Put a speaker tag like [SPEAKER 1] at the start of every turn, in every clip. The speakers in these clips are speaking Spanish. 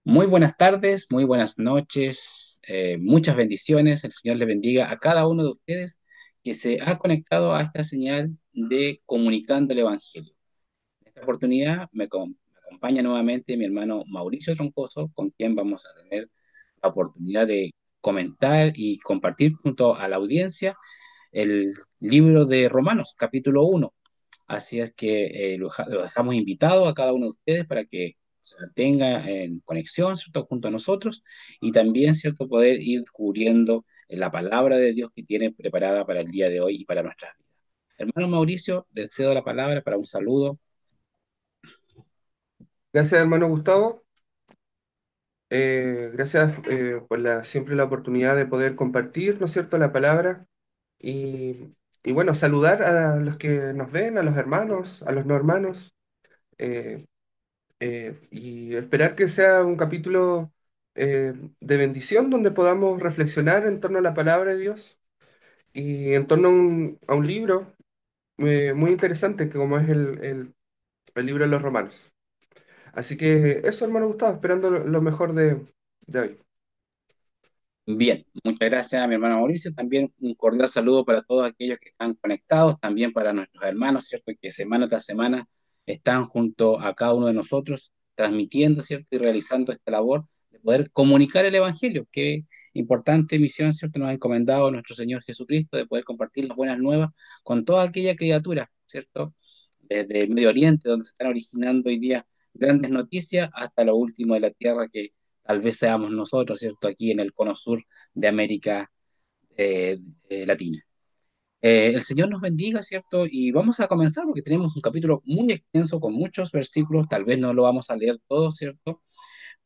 [SPEAKER 1] Muy buenas tardes, muy buenas noches, muchas bendiciones. El Señor le bendiga a cada uno de ustedes que se ha conectado a esta señal de Comunicando el Evangelio. En esta oportunidad me acompaña nuevamente mi hermano Mauricio Troncoso, con quien vamos a tener la oportunidad de comentar y compartir junto a la audiencia el libro de Romanos, capítulo 1. Así es que lo dejamos invitado a cada uno de ustedes para que se tenga en conexión, ¿cierto?, junto a nosotros y también, ¿cierto?, poder ir cubriendo la palabra de Dios que tiene preparada para el día de hoy y para nuestras vidas. Hermano Mauricio, le cedo la palabra para un saludo.
[SPEAKER 2] Gracias, hermano Gustavo. Gracias por siempre la oportunidad de poder compartir, ¿no es cierto?, la palabra y bueno, saludar a los que nos ven, a los hermanos, a los no hermanos, eh, y esperar que sea un capítulo de bendición donde podamos reflexionar en torno a la palabra de Dios y en torno a un libro muy interesante que como es el libro de los Romanos. Así que eso, hermano Gustavo, esperando lo mejor de hoy.
[SPEAKER 1] Bien, muchas gracias a mi hermano Mauricio. También un cordial saludo para todos aquellos que están conectados, también para nuestros hermanos, ¿cierto?, que semana tras semana están junto a cada uno de nosotros, transmitiendo, ¿cierto?, y realizando esta labor de poder comunicar el Evangelio. Qué importante misión, ¿cierto?, nos ha encomendado nuestro Señor Jesucristo de poder compartir las buenas nuevas con toda aquella criatura, ¿cierto?, desde el Medio Oriente, donde se están originando hoy día grandes noticias, hasta lo último de la tierra que tal vez seamos nosotros, ¿cierto?, aquí en el cono sur de América eh, Latina. El Señor nos bendiga, ¿cierto? Y vamos a comenzar porque tenemos un capítulo muy extenso con muchos versículos, tal vez no lo vamos a leer todo, ¿cierto?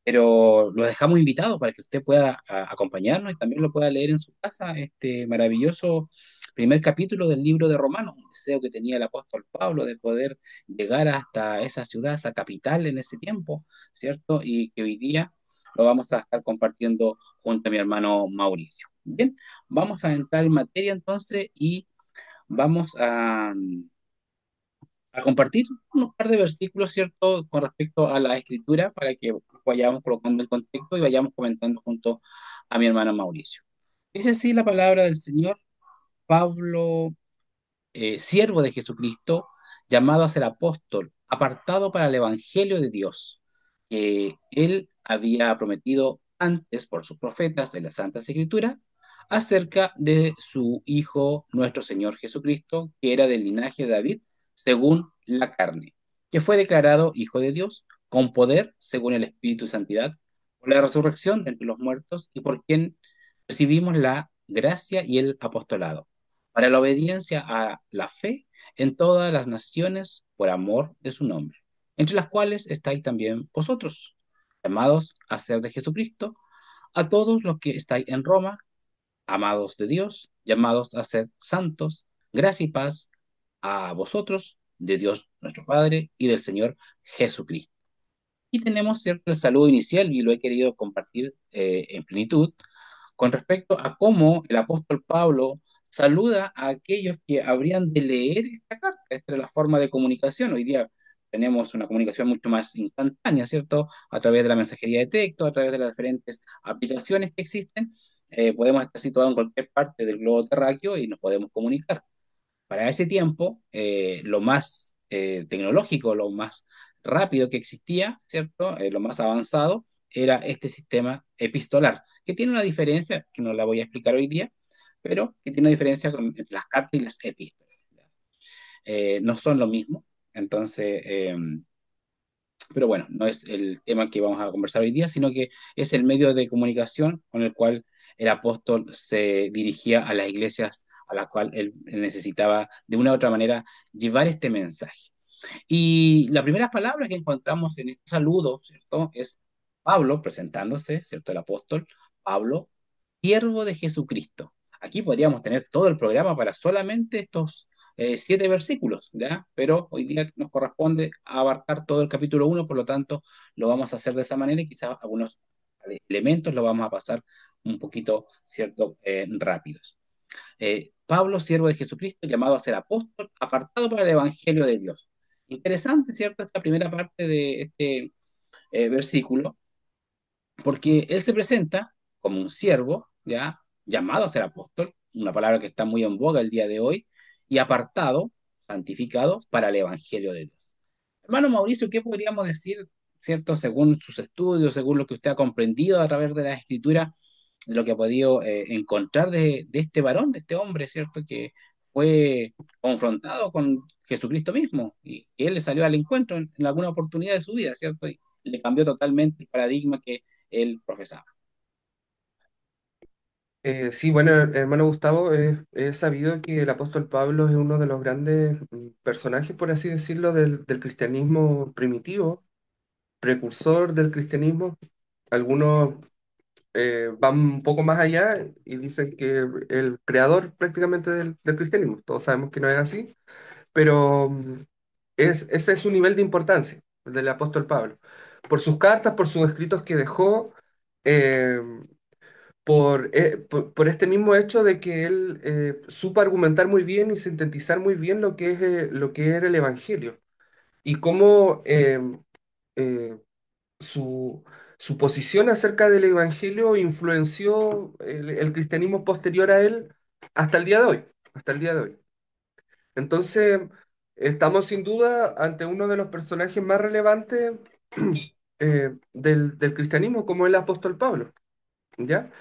[SPEAKER 1] Pero lo dejamos invitado para que usted pueda acompañarnos y también lo pueda leer en su casa, este maravilloso primer capítulo del libro de Romanos, un deseo que tenía el apóstol Pablo de poder llegar hasta esa ciudad, esa capital en ese tiempo, ¿cierto? Y que hoy día lo vamos a estar compartiendo junto a mi hermano Mauricio. Bien, vamos a entrar en materia entonces y vamos a compartir un par de versículos, ¿cierto?, con respecto a la escritura para que vayamos colocando el contexto y vayamos comentando junto a mi hermano Mauricio. Dice así la palabra del Señor: Pablo, siervo de Jesucristo, llamado a ser apóstol, apartado para el Evangelio de Dios, que él había prometido antes por sus profetas de la Santa Escritura, acerca de su Hijo, nuestro Señor Jesucristo, que era del linaje de David, según la carne, que fue declarado Hijo de Dios, con poder, según el Espíritu y Santidad, por la resurrección de entre los muertos, y por quien recibimos la gracia y el apostolado para la obediencia a la fe en todas las naciones por amor de su nombre, entre las cuales estáis también vosotros, llamados a ser de Jesucristo, a todos los que estáis en Roma, amados de Dios, llamados a ser santos, gracia y paz a vosotros, de Dios nuestro Padre y del Señor Jesucristo. Y tenemos, cierto, el saludo inicial y lo he querido compartir en plenitud con respecto a cómo el apóstol Pablo saluda a aquellos que habrían de leer esta carta. Esta es la forma de comunicación. Hoy día tenemos una comunicación mucho más instantánea, ¿cierto? A través de la mensajería de texto, a través de las diferentes aplicaciones que existen. Podemos estar situados en cualquier parte del globo terráqueo y nos podemos comunicar. Para ese tiempo, lo más tecnológico, lo más rápido que existía, ¿cierto? Lo más avanzado era este sistema epistolar, que tiene una diferencia, que no la voy a explicar hoy día, pero que tiene una diferencia entre las cartas y las epístolas. No son lo mismo, entonces, pero bueno, no es el tema que vamos a conversar hoy día, sino que es el medio de comunicación con el cual el apóstol se dirigía a las iglesias a las cuales él necesitaba de una u otra manera llevar este mensaje. Y la primera palabra que encontramos en este saludo, ¿cierto?, es Pablo presentándose, ¿cierto?, el apóstol Pablo, siervo de Jesucristo. Aquí podríamos tener todo el programa para solamente estos 7 versículos, ¿ya? Pero hoy día nos corresponde abarcar todo el capítulo 1, por lo tanto lo vamos a hacer de esa manera y quizás algunos elementos los vamos a pasar un poquito, ¿cierto?, rápidos. Pablo, siervo de Jesucristo, llamado a ser apóstol, apartado para el Evangelio de Dios. Interesante, ¿cierto?, esta primera parte de este versículo, porque él se presenta como un siervo, ya llamado a ser apóstol, una palabra que está muy en boga el día de hoy, y apartado, santificado para el evangelio de Dios. Hermano Mauricio, ¿qué podríamos decir, cierto, según sus estudios, según lo que usted ha comprendido a través de la escritura, de lo que ha podido encontrar de este varón, de este hombre, cierto, que fue confrontado con Jesucristo mismo y que él le salió al encuentro en alguna oportunidad de su vida, cierto, y le cambió totalmente el paradigma que él profesaba?
[SPEAKER 2] Sí, bueno, hermano Gustavo, he sabido que el apóstol Pablo es uno de los grandes personajes, por así decirlo, del cristianismo primitivo, precursor del cristianismo. Algunos van un poco más allá y dicen que el creador prácticamente del cristianismo. Todos sabemos que no es así, pero ese es su nivel de importancia, el del apóstol Pablo. Por sus cartas, por sus escritos que dejó, eh, por este mismo hecho de que él supo argumentar muy bien y sintetizar muy bien lo que era el Evangelio y cómo eh, su, su posición acerca del Evangelio influenció el cristianismo posterior a él hasta el día de hoy, hasta el día de hoy. Entonces, estamos sin duda ante uno de los personajes más relevantes del cristianismo, como el apóstol Pablo, ¿ya?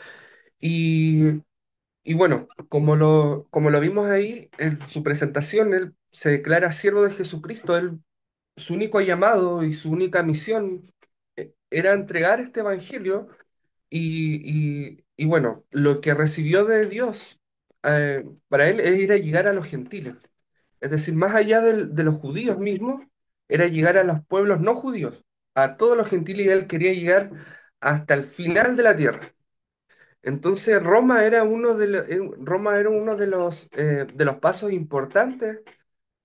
[SPEAKER 2] Y, y bueno, como lo vimos ahí en su presentación, él se declara siervo de Jesucristo. Su único llamado y su única misión era entregar este evangelio y bueno, lo que recibió de Dios para él era llegar a los gentiles. Es decir, más allá de los judíos mismos, era llegar a los pueblos no judíos, a todos los gentiles, y él quería llegar hasta el final de la tierra. Entonces Roma era uno de los pasos importantes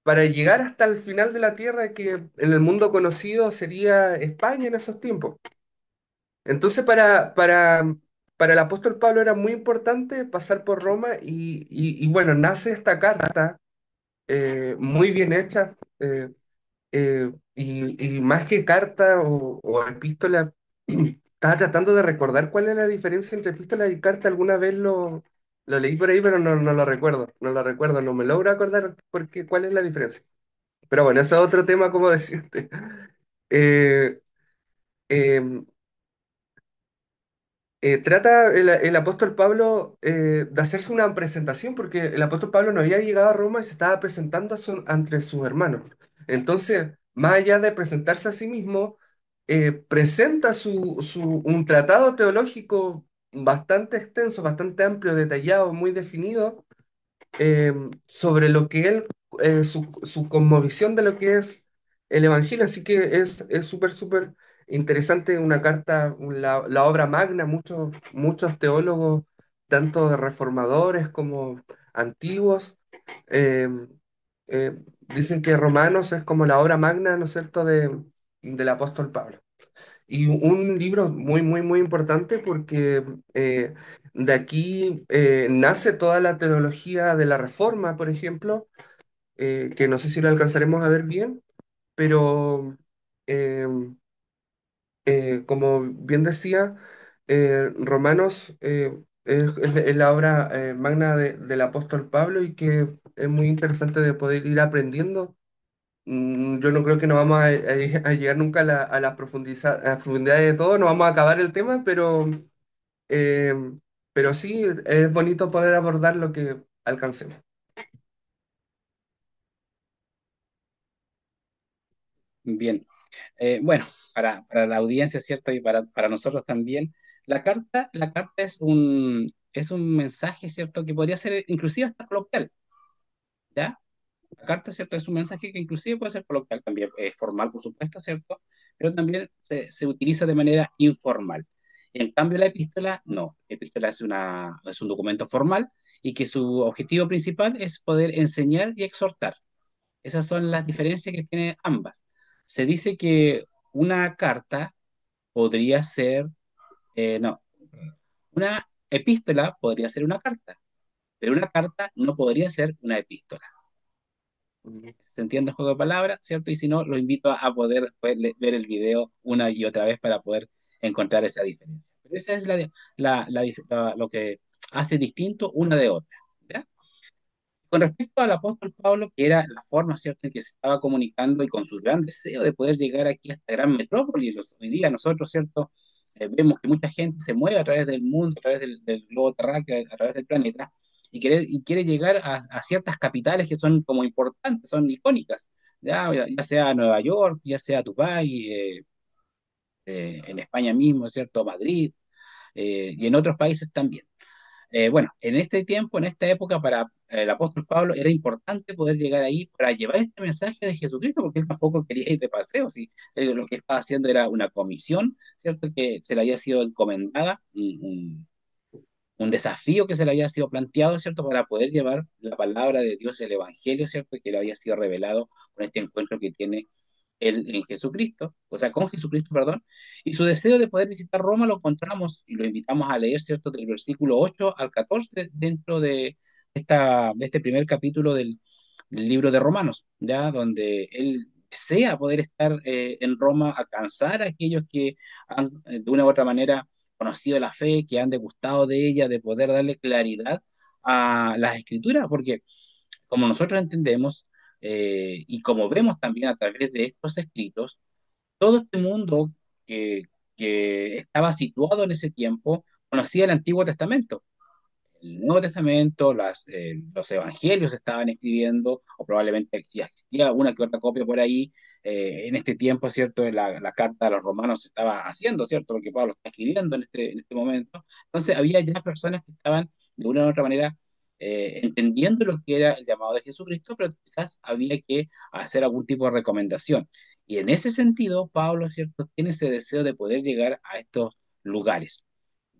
[SPEAKER 2] para llegar hasta el final de la tierra, que en el mundo conocido sería España en esos tiempos. Entonces para el apóstol Pablo era muy importante pasar por Roma y bueno, nace esta carta muy bien hecha. Y más que carta o epístola, estaba tratando de recordar cuál es la diferencia entre epístola y carta. Alguna vez lo leí por ahí, pero no lo recuerdo. No lo recuerdo, no me logro acordar cuál es la diferencia. Pero bueno, ese es otro tema, como decirte. Eh, em, Trata el apóstol Pablo de hacerse una presentación, porque el apóstol Pablo no había llegado a Roma y se estaba presentando ante sus hermanos. Entonces, más allá de presentarse a sí mismo, presenta un tratado teológico bastante extenso, bastante amplio, detallado, muy definido, sobre lo que él, su cosmovisión de lo que es el Evangelio. Así que es súper, súper interesante, una carta, la obra magna. Muchos teólogos, tanto reformadores como antiguos, eh, dicen que Romanos es como la obra magna, ¿no es cierto?, del apóstol Pablo. Y un libro muy, muy, muy importante porque de aquí nace toda la teología de la Reforma, por ejemplo, que no sé si lo alcanzaremos a ver bien, pero eh, como bien decía, Romanos es la obra magna del apóstol Pablo y que es muy interesante de poder ir aprendiendo. Yo no creo que nos vamos a llegar nunca a la profundidad de todo, no vamos a acabar el tema, eh, pero sí es bonito poder abordar lo que alcancemos.
[SPEAKER 1] Bien, bueno, para la audiencia, ¿cierto? Y para nosotros también, la carta es un mensaje, ¿cierto? Que podría ser inclusive hasta coloquial, ¿ya? La carta, ¿cierto? Es un mensaje que inclusive puede ser coloquial, también es formal, por supuesto, ¿cierto? Pero también se utiliza de manera informal. En cambio, la epístola, no. La epístola es un documento formal y que su objetivo principal es poder enseñar y exhortar. Esas son las diferencias que tienen ambas. Se dice que una carta podría ser, no, una epístola podría ser una carta, pero una carta no podría ser una epístola.
[SPEAKER 2] Mm.
[SPEAKER 1] ¿Se entiende el juego de palabras, cierto? Y si no, lo invito a poder después ver el video una y otra vez para poder encontrar esa diferencia. Pero esa es lo que hace distinto una de otra. ¿Ya? Con respecto al apóstol Pablo, que era la forma, ¿cierto?, en que se estaba comunicando y con su gran deseo de poder llegar aquí a esta gran metrópoli, hoy día nosotros, ¿cierto?, vemos que mucha gente se mueve a través del mundo, a través del globo terráqueo, a través del planeta, y quiere llegar a ciertas capitales que son como importantes, son icónicas, ya sea Nueva York, ya sea Dubái, en España mismo, ¿cierto?, Madrid, y en otros países también. Bueno, en este tiempo, en esta época, para el apóstol Pablo era importante poder llegar ahí para llevar este mensaje de Jesucristo, porque él tampoco quería ir de paseo, si lo que estaba haciendo era una comisión, ¿cierto? Que se le había sido encomendada, un desafío que se le había sido planteado, ¿cierto? Para poder llevar la palabra de Dios, el Evangelio, ¿cierto? Que le había sido revelado con este encuentro que tiene él en Jesucristo, o sea, con Jesucristo, perdón, y su deseo de poder visitar Roma lo encontramos y lo invitamos a leer, ¿cierto?, del versículo 8 al 14 dentro de este primer capítulo del libro de Romanos, ¿ya? Donde él desea poder estar en Roma, alcanzar a aquellos que han, de una u otra manera, conocido la fe, que han degustado de ella, de poder darle claridad a las escrituras, porque como nosotros entendemos y como vemos también a través de estos escritos, todo este mundo que, que estaba situado en ese tiempo conocía el Antiguo Testamento. El Nuevo Testamento, los evangelios se estaban escribiendo, o probablemente ya existía una que otra copia por ahí. En este tiempo, ¿cierto? La carta a los romanos se estaba haciendo, ¿cierto? Porque Pablo está escribiendo en este momento. Entonces, había ya personas que estaban, de una u otra manera, entendiendo lo que era el llamado de Jesucristo, pero quizás había que hacer algún tipo de recomendación. Y en ese sentido, Pablo, ¿cierto? Tiene ese deseo de poder llegar a estos lugares.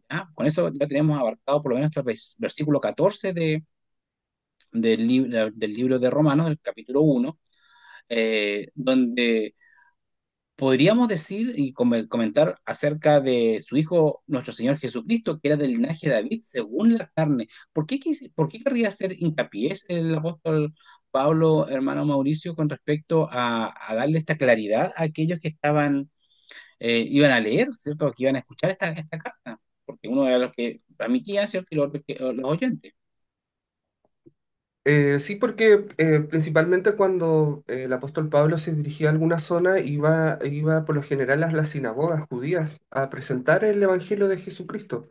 [SPEAKER 1] ¿Ya? Con eso ya tenemos abarcado por lo menos hasta el versículo 14 del libro de Romanos, del capítulo 1, donde podríamos decir y comentar acerca de su Hijo, nuestro Señor Jesucristo, que era del linaje de David según la carne. ¿Por qué querría hacer hincapié el apóstol Pablo, hermano Mauricio, con respecto a darle esta claridad a aquellos que iban a leer, ¿cierto? Que iban a escuchar esta carta, porque uno era los que transmitía, ¿cierto? Y los otros los oyentes.
[SPEAKER 2] Sí, porque principalmente cuando el apóstol Pablo se dirigía a alguna zona, iba por lo general a las sinagogas judías a presentar el Evangelio de Jesucristo.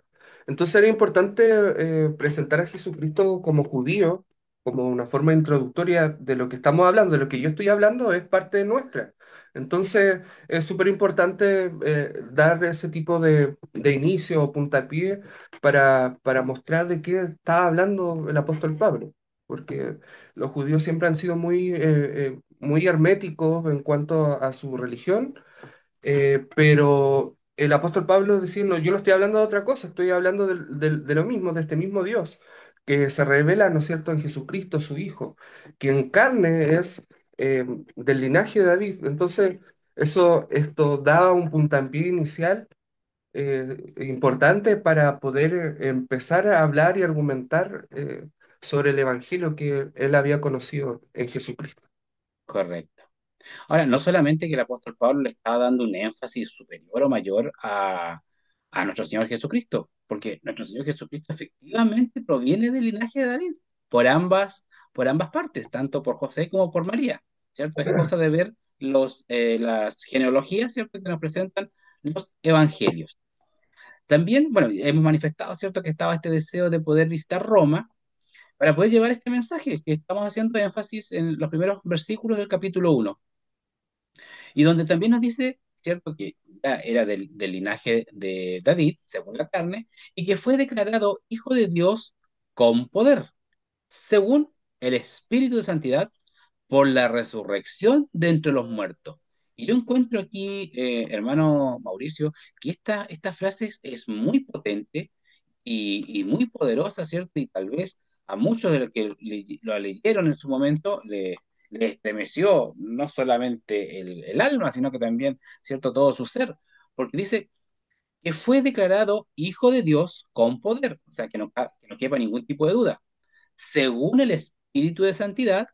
[SPEAKER 2] Entonces era importante presentar a Jesucristo como judío, como una forma introductoria de lo que estamos hablando, de lo que yo estoy hablando es parte nuestra. Entonces es súper importante dar ese tipo de inicio o puntapié para mostrar de qué está hablando el apóstol Pablo porque los judíos siempre han sido muy herméticos en cuanto a su religión, pero el apóstol Pablo decía, no, yo no estoy hablando de otra cosa, estoy hablando de lo mismo, de este mismo Dios, que se revela, ¿no es cierto?, en Jesucristo, su Hijo, que en carne es del linaje de David. Entonces, esto da un puntapié inicial importante para poder empezar a hablar y argumentar sobre el evangelio que él había conocido en Jesucristo.
[SPEAKER 1] Correcto. Ahora, no solamente que el apóstol Pablo le estaba dando un énfasis superior o mayor a nuestro Señor Jesucristo, porque nuestro Señor Jesucristo efectivamente proviene del linaje de David, por por ambas partes, tanto por José como por María, ¿cierto? Es cosa de ver las genealogías, ¿cierto?, que nos presentan los evangelios. También, bueno, hemos manifestado, ¿cierto?, que estaba este deseo de poder visitar Roma para poder llevar este mensaje que estamos haciendo énfasis en los primeros versículos del capítulo 1 y donde también nos dice, ¿cierto?, que ya era del linaje de David, según la carne, y que fue declarado hijo de Dios con poder, según el Espíritu de Santidad, por la resurrección de entre los muertos. Y yo encuentro aquí, hermano Mauricio, que esta frase es muy potente y muy poderosa, ¿cierto? Y tal vez a muchos de los que lo leyeron en su momento le estremeció no solamente el alma, sino que también, ¿cierto?, todo su ser, porque dice que fue declarado hijo de Dios con poder, o sea, que no quepa ningún tipo de duda, según el Espíritu de Santidad,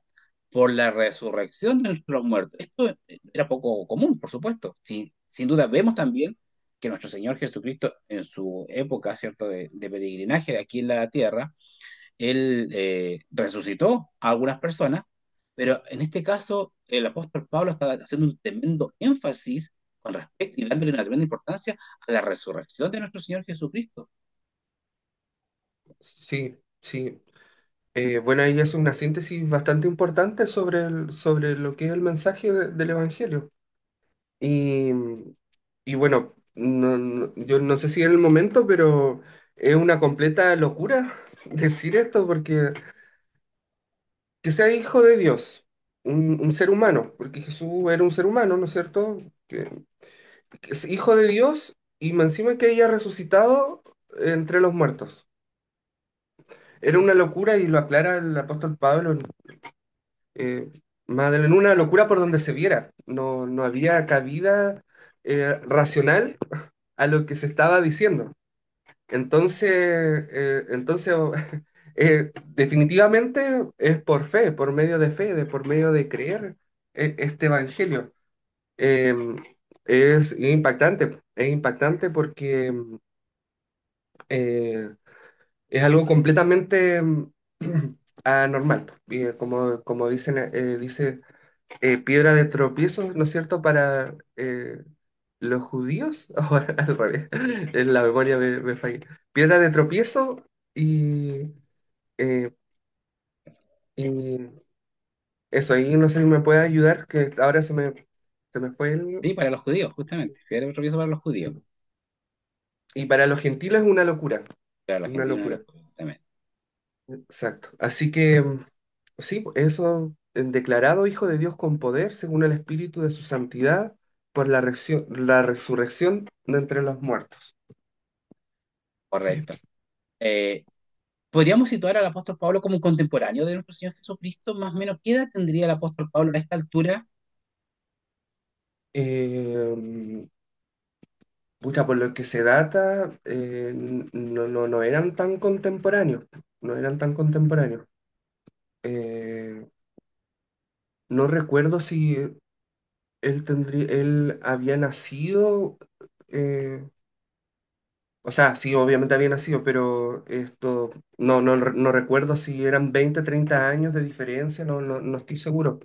[SPEAKER 1] por la resurrección de nuestros muertos. Esto era poco común, por supuesto. Sí, sin duda, vemos también que nuestro Señor Jesucristo en su época, ¿cierto?, de peregrinaje de aquí en la tierra, Él resucitó a algunas personas, pero en este caso el apóstol Pablo está haciendo un tremendo énfasis con respecto y dándole una tremenda importancia a la resurrección de nuestro Señor Jesucristo.
[SPEAKER 2] Sí, sí. Bueno, ahí es una síntesis bastante importante sobre lo que es el mensaje del Evangelio. Y, y bueno, yo no sé si en el momento, pero es una completa locura decir esto, porque que sea hijo de Dios, un ser humano, porque Jesús era un ser humano, ¿no es cierto? Que es hijo de Dios y más encima que haya resucitado entre los muertos. Era una locura y lo aclara el apóstol Pablo, eh, en una locura por donde se viera. No, no había cabida racional a lo que se estaba diciendo. Entonces, definitivamente es por fe, por medio de fe, por medio de creer este evangelio. Eh, es impactante porque eh, es algo completamente anormal. Y, como dicen, dice piedra de tropiezo, ¿no es cierto?, para los judíos. Ahora, al revés, en la memoria me falla. Piedra de tropiezo y, eh, y eso, ahí no sé si me puede ayudar, que ahora se me fue el...
[SPEAKER 1] Sí, para los judíos, justamente. Fíjate otro tropiezo para los judíos,
[SPEAKER 2] Sí. Y para los gentiles es una locura,
[SPEAKER 1] para la
[SPEAKER 2] una
[SPEAKER 1] Argentina,
[SPEAKER 2] locura.
[SPEAKER 1] justamente.
[SPEAKER 2] Exacto. Así que sí, eso, declarado hijo de Dios con poder, según el Espíritu de su santidad, por la resurrección de entre los muertos. Sí.
[SPEAKER 1] Correcto. Eh, ¿Podríamos situar al apóstol Pablo como un contemporáneo de nuestro Señor Jesucristo? Más o menos, ¿qué edad tendría el apóstol Pablo a esta altura?
[SPEAKER 2] Eh, pucha, por lo que se data, no eran tan contemporáneos, no eran tan contemporáneos. Eh, no recuerdo si él había nacido, eh, o sea, sí, obviamente había nacido, pero esto, no recuerdo si eran 20 30 años de diferencia, no estoy seguro.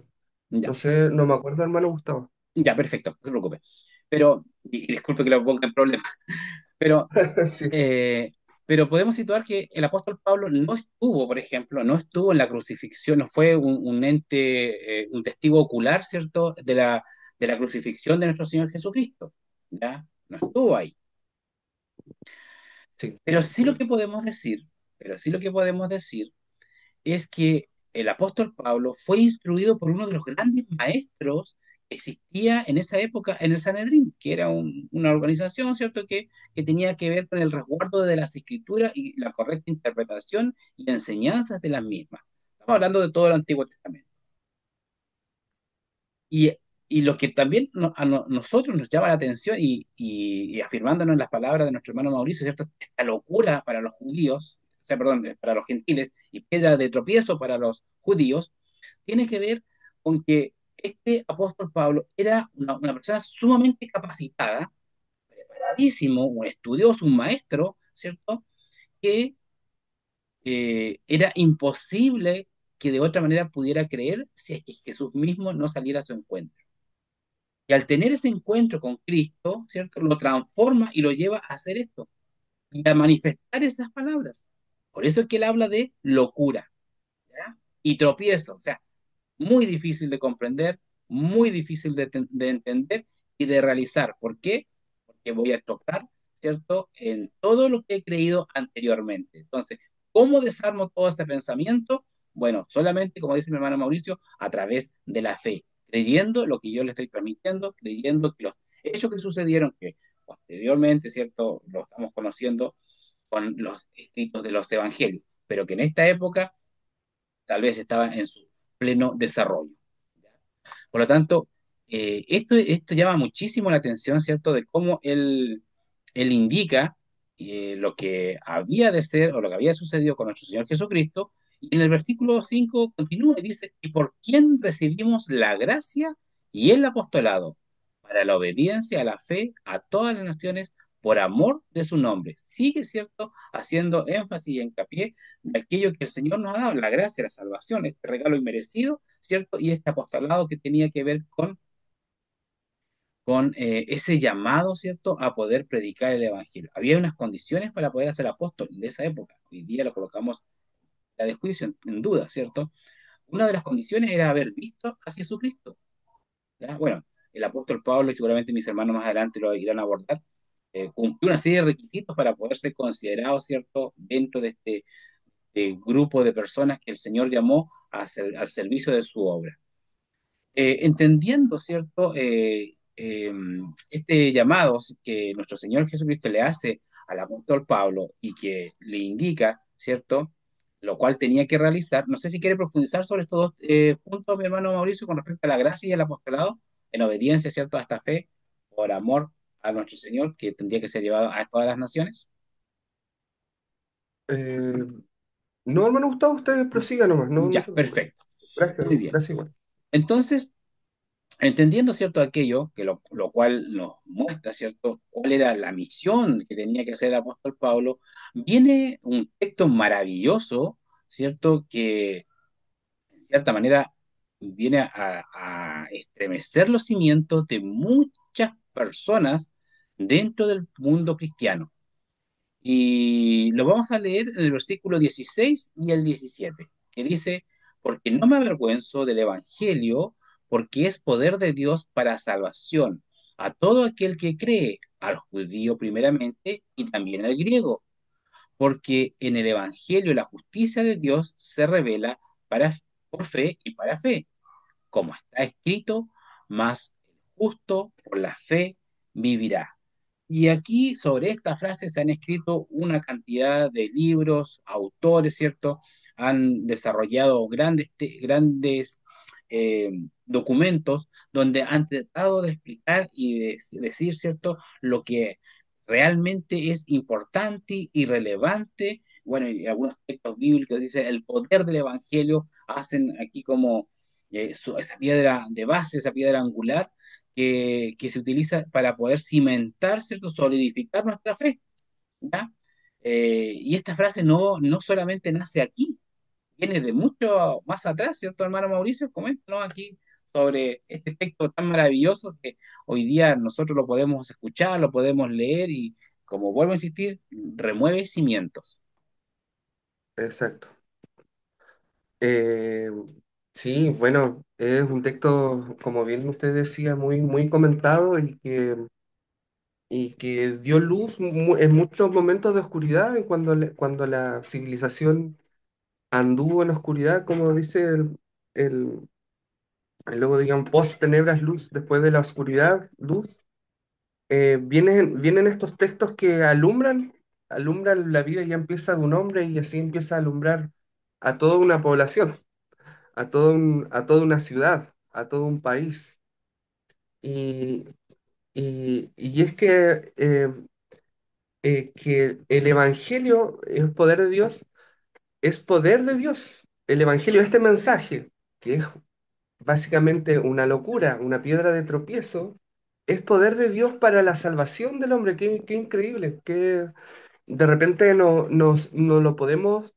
[SPEAKER 2] No
[SPEAKER 1] Ya,
[SPEAKER 2] sé, no me acuerdo, hermano Gustavo.
[SPEAKER 1] ya, perfecto, no se preocupe. Pero, y disculpe que lo ponga en problema, pero,
[SPEAKER 2] Sí,
[SPEAKER 1] eh, pero podemos situar que el apóstol Pablo no estuvo, por ejemplo, no estuvo en la crucifixión, no fue un ente, un testigo ocular, ¿cierto?, de la crucifixión de nuestro Señor Jesucristo. ¿Ya? No estuvo ahí.
[SPEAKER 2] sí,
[SPEAKER 1] Pero sí lo
[SPEAKER 2] sí,
[SPEAKER 1] que podemos decir, pero sí lo que podemos decir es que el apóstol Pablo fue instruido por uno de los grandes maestros que existía en esa época en el Sanedrín, que era una organización, ¿cierto?, que tenía que ver con el resguardo de las escrituras y la correcta interpretación y enseñanzas de las mismas. Estamos hablando de todo el Antiguo Testamento. Y, y lo que también nosotros nos llama la atención y afirmándonos en las palabras de nuestro hermano Mauricio, ¿cierto? Esta locura para los judíos, o sea, perdón, para los gentiles y piedra de tropiezo para los judíos, tiene que ver con que este apóstol Pablo era una persona sumamente capacitada, preparadísimo, un estudioso, un maestro, ¿cierto? Que era imposible que de otra manera pudiera creer si es que Jesús mismo no saliera a su encuentro. Y al tener ese encuentro con Cristo, ¿cierto? Lo transforma y lo lleva a hacer esto y a manifestar esas palabras. Por eso es que él habla de locura, ¿ya? Y tropiezo, o sea, muy difícil de comprender, muy difícil de entender y de realizar. ¿Por qué? Porque voy a tocar, ¿cierto?, en todo lo que he creído anteriormente. Entonces, ¿cómo desarmo todo ese pensamiento? Bueno, solamente, como dice mi hermano Mauricio, a través de la fe, creyendo lo que yo le estoy transmitiendo, creyendo que los hechos que sucedieron, que posteriormente, ¿cierto?, lo estamos conociendo con los escritos de los evangelios, pero que en esta época tal vez estaba en su pleno desarrollo. Por lo tanto, esto llama muchísimo la atención, ¿cierto?, de cómo él indica lo que había de ser o lo que había sucedido con nuestro Señor Jesucristo. Y en el versículo 5 continúa y dice, ¿y por quién recibimos la gracia y el apostolado? Para la obediencia a la fe a todas las naciones por amor de su nombre. Sigue, ¿cierto?, haciendo énfasis y hincapié de aquello que el Señor nos ha dado, la gracia, la salvación, este regalo inmerecido, ¿cierto? Y este apostolado que tenía que ver con ese llamado, ¿cierto?, a poder predicar el Evangelio. Había unas condiciones para poder ser apóstol de esa época. Hoy día lo colocamos a desjuicio, en duda, ¿cierto? Una de las condiciones era haber visto a Jesucristo. ¿Ya? Bueno, el apóstol Pablo, y seguramente mis hermanos más adelante lo irán a abordar, cumplió una serie de requisitos para poder ser considerado, ¿cierto?, dentro de este grupo de personas que el Señor llamó al servicio de su obra. Entendiendo, ¿cierto?, este llamado que nuestro Señor Jesucristo le hace al apóstol Pablo y que le indica, ¿cierto?, lo cual tenía que realizar. No sé si quiere profundizar sobre estos dos puntos, mi hermano Mauricio, con respecto a la gracia y al apostolado, en obediencia, ¿cierto?, a esta fe, por amor a nuestro Señor, que tendría que ser llevado a todas las naciones.
[SPEAKER 2] Eh, no, hermano Gustavo, ustedes prosigan nomás, no, no
[SPEAKER 1] Ya,
[SPEAKER 2] se preocupen.
[SPEAKER 1] perfecto.
[SPEAKER 2] Gracias,
[SPEAKER 1] Muy bien.
[SPEAKER 2] gracias igual.
[SPEAKER 1] Entonces, entendiendo, ¿cierto?, aquello, que lo cual nos muestra, ¿cierto?, cuál era la misión que tenía que hacer el apóstol Pablo, viene un texto maravilloso, ¿cierto?, que en cierta manera viene a estremecer los cimientos de muchas personas dentro del mundo cristiano. Y lo vamos a leer en el versículo 16 y el 17, que dice, porque no me avergüenzo del Evangelio, porque es poder de Dios para salvación a todo aquel que cree, al judío primeramente y también al griego, porque en el Evangelio la justicia de Dios se revela por fe y para fe, como está escrito, mas el justo por la fe vivirá. Y aquí sobre esta frase se han escrito una cantidad de libros, autores, ¿cierto? Han desarrollado grandes eh, documentos donde han tratado de explicar y de decir, ¿cierto?, lo que realmente es importante y relevante. Bueno, y algunos textos bíblicos dicen el poder del Evangelio, hacen aquí como esa piedra de base, esa piedra angular que se utiliza para poder cimentar, ¿cierto?, solidificar nuestra fe, ¿ya? Y esta frase no solamente nace aquí, viene de mucho más atrás, ¿cierto, hermano Mauricio? Coméntanos aquí sobre este texto tan maravilloso que hoy día nosotros lo podemos escuchar, lo podemos leer y, como vuelvo a insistir, remueve cimientos.
[SPEAKER 2] Exacto. Eh, sí, bueno, es un texto, como bien usted decía, muy, muy comentado y que dio luz en muchos momentos de oscuridad, en cuando la civilización anduvo en oscuridad, como dice el, luego digan, post tenebras luz, después de la oscuridad luz. Vienen estos textos que alumbran la vida, ya empieza de un hombre y así empieza a alumbrar a toda una población, a toda una ciudad, a todo un país. Y, y es que el Evangelio es poder de Dios, es poder de Dios. El Evangelio, este mensaje, que es básicamente una locura, una piedra de tropiezo, es poder de Dios para la salvación del hombre. Qué increíble, que de repente no lo podemos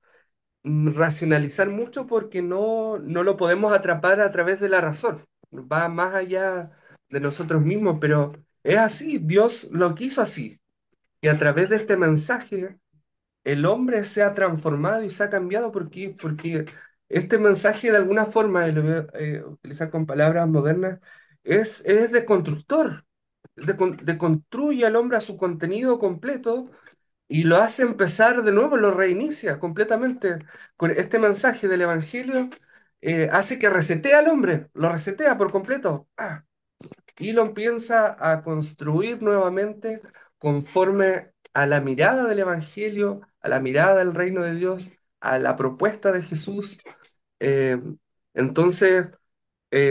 [SPEAKER 2] racionalizar mucho porque no lo podemos atrapar a través de la razón. Va más allá de nosotros mismos, pero es así, Dios lo quiso así. Y a través de este mensaje el hombre se ha transformado y se ha cambiado porque este mensaje de alguna forma, y lo voy a utilizar con palabras modernas, es de constructor, construye al hombre a su contenido completo y lo hace empezar de nuevo, lo reinicia completamente. Con este mensaje del Evangelio, hace que resetea al hombre, lo resetea por completo. Y lo empieza a construir nuevamente conforme a la mirada del Evangelio, a la mirada del reino de Dios, a la propuesta de Jesús. Eh, entonces,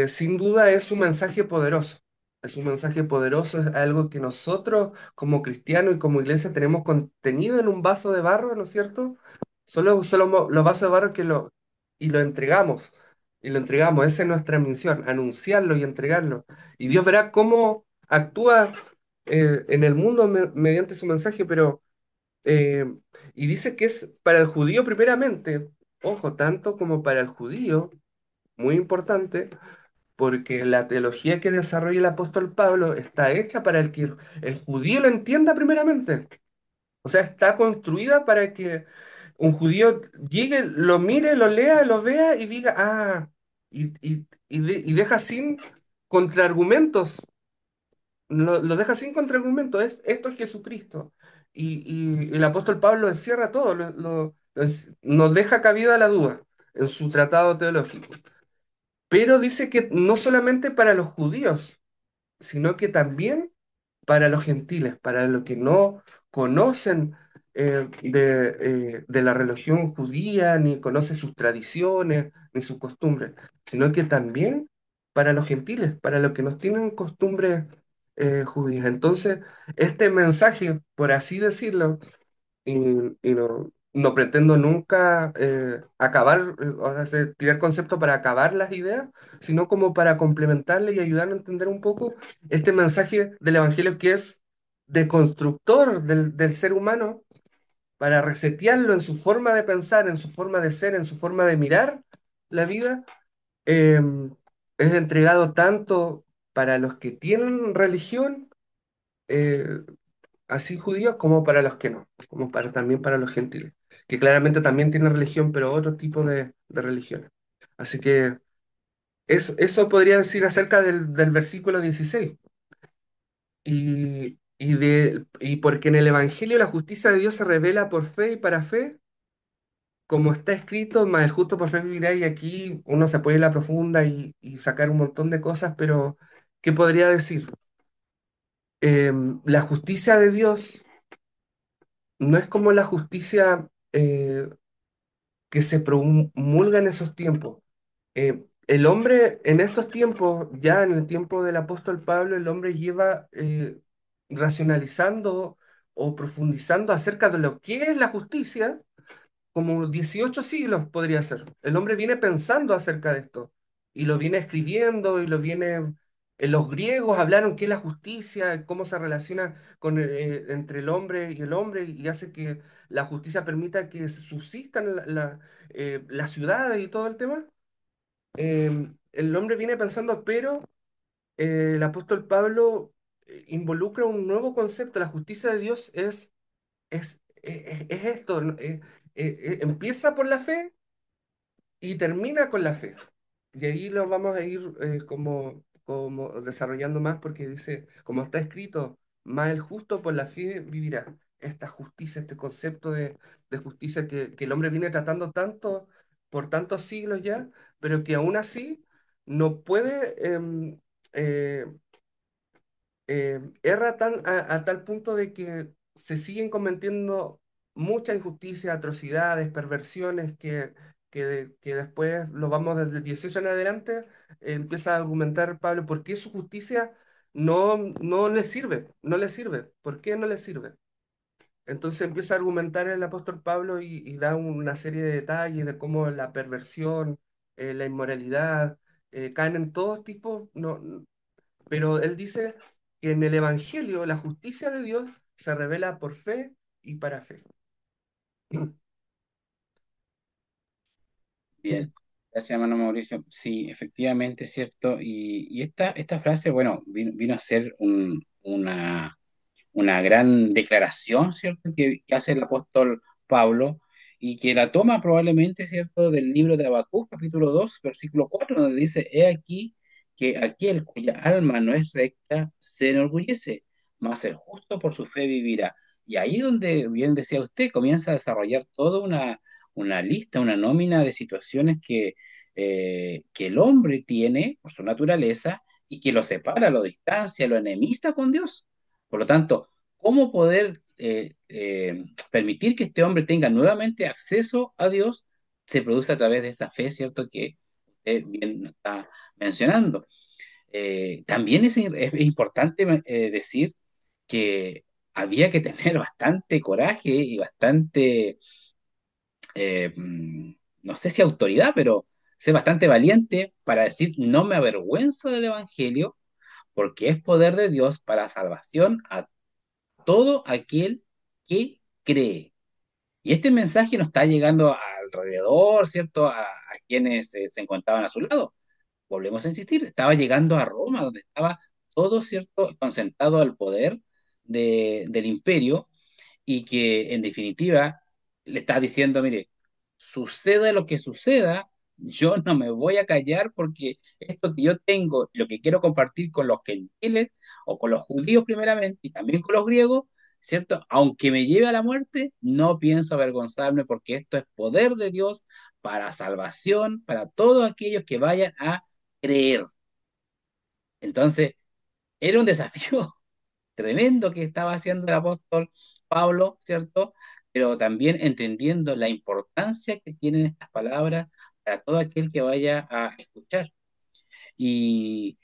[SPEAKER 2] sin duda es un mensaje poderoso. Es un mensaje poderoso, es algo que nosotros como cristianos y como iglesia tenemos contenido en un vaso de barro, ¿no es cierto? Solo los vasos de barro y lo entregamos. Y lo entregamos. Esa es nuestra misión, anunciarlo y entregarlo. Y Dios verá cómo actúa en el mundo mediante su mensaje, pero eh, y dice que es para el judío primeramente, ojo, tanto como para el judío, muy importante, porque la teología que desarrolla el apóstol Pablo está hecha para el que el judío lo entienda primeramente. O sea, está construida para que un judío llegue, lo mire, lo lea, lo vea y diga, ah, y deja sin contraargumentos, lo deja sin contraargumentos, esto es Jesucristo. Y el apóstol Pablo encierra todo, nos deja cabida a la duda en su tratado teológico. Pero dice que no solamente para los judíos, sino que también para los gentiles, para los que no conocen de la religión judía, ni conocen sus tradiciones, ni sus costumbres, sino que también para los gentiles, para los que no tienen costumbres judías. Entonces, este mensaje, por así decirlo, y no pretendo nunca acabar, o sea, tirar conceptos para acabar las ideas, sino como para complementarle y ayudar a entender un poco este mensaje del Evangelio que es deconstructor del ser humano para resetearlo en su forma de pensar, en su forma de ser, en su forma de mirar la vida. eh, es entregado tanto para los que tienen religión, eh, así judíos como para los que no, como para, también para los gentiles, que claramente también tienen religión, pero otro tipo de religiones. Así que eso podría decir acerca del versículo 16. Y porque en el Evangelio la justicia de Dios se revela por fe y para fe, como está escrito, más el justo por fe vivirá, y aquí uno se puede ir a la profunda y sacar un montón de cosas, pero ¿qué podría decir? La justicia de Dios no es como la justicia que se promulga en esos tiempos. El hombre en estos tiempos, ya en el tiempo del apóstol Pablo, el hombre lleva racionalizando o profundizando acerca de lo que es la justicia como 18 siglos podría ser. El hombre viene pensando acerca de esto y lo viene escribiendo y lo viene... Los griegos hablaron qué es la justicia, cómo se relaciona entre el hombre y hace que la justicia permita que se subsistan las ciudades y todo el tema. El hombre viene pensando, pero el apóstol Pablo involucra un nuevo concepto. La justicia de Dios es esto, ¿no? Empieza por la fe y termina con la fe. Y ahí lo vamos a ir como desarrollando más porque dice, como está escrito, más el justo por la fe vivirá. Esta justicia, este concepto de justicia que el hombre viene tratando tanto por tantos siglos ya, pero que aún así no puede eh, erra a tal punto de que se siguen cometiendo mucha injusticia, atrocidades, perversiones que después lo vamos desde el 18 en adelante, empieza a argumentar Pablo por qué su justicia no le sirve, no le sirve, ¿por qué no le sirve? Entonces empieza a argumentar el apóstol Pablo y da una serie de detalles de cómo la perversión, la inmoralidad, caen en todos tipos, pero él dice que en el Evangelio la justicia de Dios se revela por fe y para fe.
[SPEAKER 1] Bien, gracias, hermano Mauricio. Sí, efectivamente es cierto. Y esta frase, bueno, vino a ser una gran declaración, ¿cierto?, que hace el apóstol Pablo y que la toma probablemente, ¿cierto?, del libro de Habacuc, capítulo 2 versículo 4 donde dice, he aquí que aquel cuya alma no es recta se enorgullece, mas el justo por su fe vivirá. Y ahí donde, bien decía usted, comienza a desarrollar toda una lista, una nómina de situaciones que el hombre tiene por su naturaleza y que lo separa, lo distancia, lo enemista con Dios. Por lo tanto, ¿cómo poder permitir que este hombre tenga nuevamente acceso a Dios? Se produce a través de esa fe, ¿cierto? Que usted bien nos está mencionando. También es importante decir que había que tener bastante coraje y bastante, no sé si autoridad, pero ser bastante valiente para decir, no me avergüenzo del Evangelio, porque es poder de Dios para salvación a todo aquel que cree. Y este mensaje no está llegando alrededor, ¿cierto? A quienes se encontraban a su lado. Volvemos a insistir, estaba llegando a Roma, donde estaba todo, ¿cierto?, concentrado al poder del imperio y que en definitiva le está diciendo, mire, suceda lo que suceda, yo no me voy a callar porque esto que yo tengo, lo que quiero compartir con los gentiles o con los judíos primeramente y también con los griegos, ¿cierto? Aunque me lleve a la muerte, no pienso avergonzarme porque esto es poder de Dios para salvación, para todos aquellos que vayan a creer. Entonces, era un desafío tremendo que estaba haciendo el apóstol Pablo, ¿cierto? Pero también entendiendo la importancia que tienen estas palabras para todo aquel que vaya a escuchar. Y,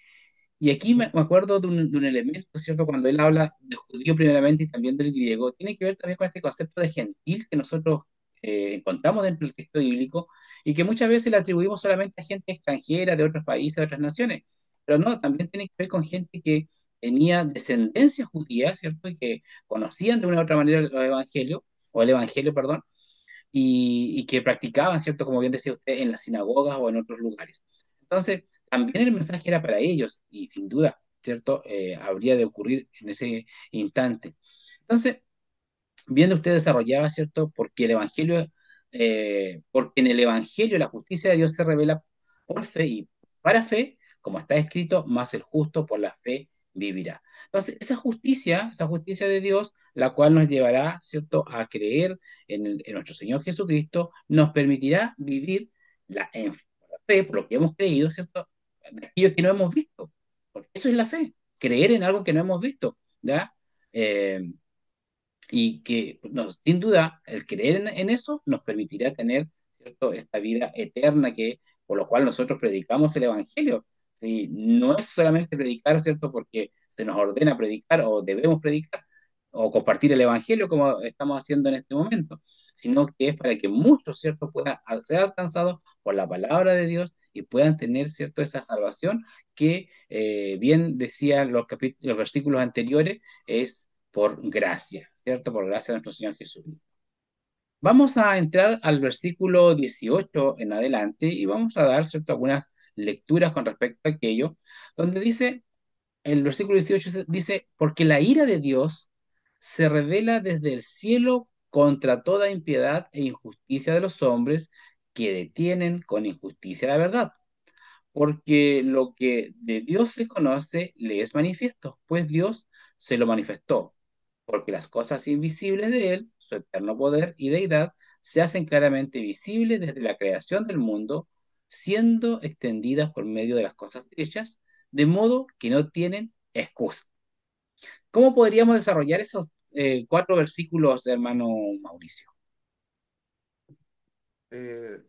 [SPEAKER 1] y aquí me acuerdo de un elemento, ¿cierto? Cuando él habla del judío primeramente y también del griego, tiene que ver también con este concepto de gentil que nosotros encontramos dentro del texto bíblico y que muchas veces le atribuimos solamente a gente extranjera de otros países, de otras naciones. Pero no, también tiene que ver con gente que tenía descendencia judía, ¿cierto? Y que conocían de una u otra manera los evangelios, o el evangelio, perdón, y que practicaban, ¿cierto? Como bien decía usted, en las sinagogas o en otros lugares. Entonces, también el mensaje era para ellos y sin duda, ¿cierto? Habría de ocurrir en ese instante. Entonces, viendo usted desarrollaba, ¿cierto? Porque en el Evangelio la justicia de Dios se revela por fe y para fe, como está escrito, más el justo por la fe vivirá. Entonces, esa justicia de Dios, la cual nos llevará, ¿cierto?, a creer en nuestro Señor Jesucristo, nos permitirá vivir por la fe, por lo que hemos creído, ¿cierto?, de aquello que no hemos visto. Porque eso es la fe, creer en algo que no hemos visto, ¿ya? Eh, y que no, sin duda el creer en eso nos permitirá tener, ¿cierto?, esta vida eterna que por lo cual nosotros predicamos el Evangelio. ¿Sí? No es solamente predicar, ¿cierto?, porque se nos ordena predicar o debemos predicar o compartir el Evangelio como estamos haciendo en este momento, sino que es para que muchos, ¿cierto?, puedan ser alcanzados por la palabra de Dios y puedan tener, ¿cierto?, esa salvación que bien decían los versículos anteriores, es por gracia, ¿cierto? Por gracia de nuestro Señor Jesús. Vamos a entrar al versículo 18 en adelante y vamos a dar, ¿cierto?, algunas lecturas con respecto a aquello, donde dice, el versículo 18 dice, porque la ira de Dios se revela desde el cielo contra toda impiedad e injusticia de los hombres que detienen con injusticia la verdad, porque lo que de Dios se conoce le es manifiesto, pues Dios se lo manifestó, porque las cosas invisibles de Él, su eterno poder y deidad, se hacen claramente visibles desde la creación del mundo, siendo extendidas por medio de las cosas hechas, de modo que no tienen excusa. ¿Cómo podríamos desarrollar esos cuatro versículos, hermano Mauricio?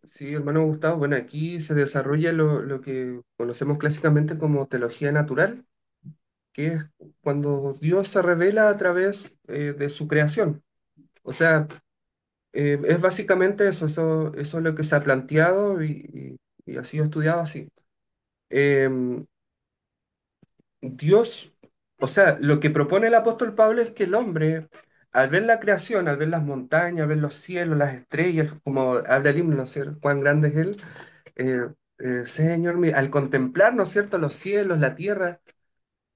[SPEAKER 2] Sí, hermano Gustavo, bueno, aquí se desarrolla lo que conocemos clásicamente como teología natural, que es cuando Dios se revela a través de su creación. O sea, es básicamente eso, eso es lo que se ha planteado y ha sido estudiado así. Em, Dios, o sea, lo que propone el apóstol Pablo es que el hombre, al ver la creación, al ver las montañas, ver los cielos, las estrellas, como habla el himno, ¿no es cierto? Cuán grande es Él, eh, Señor, al contemplar, ¿no es cierto?, los cielos, la tierra,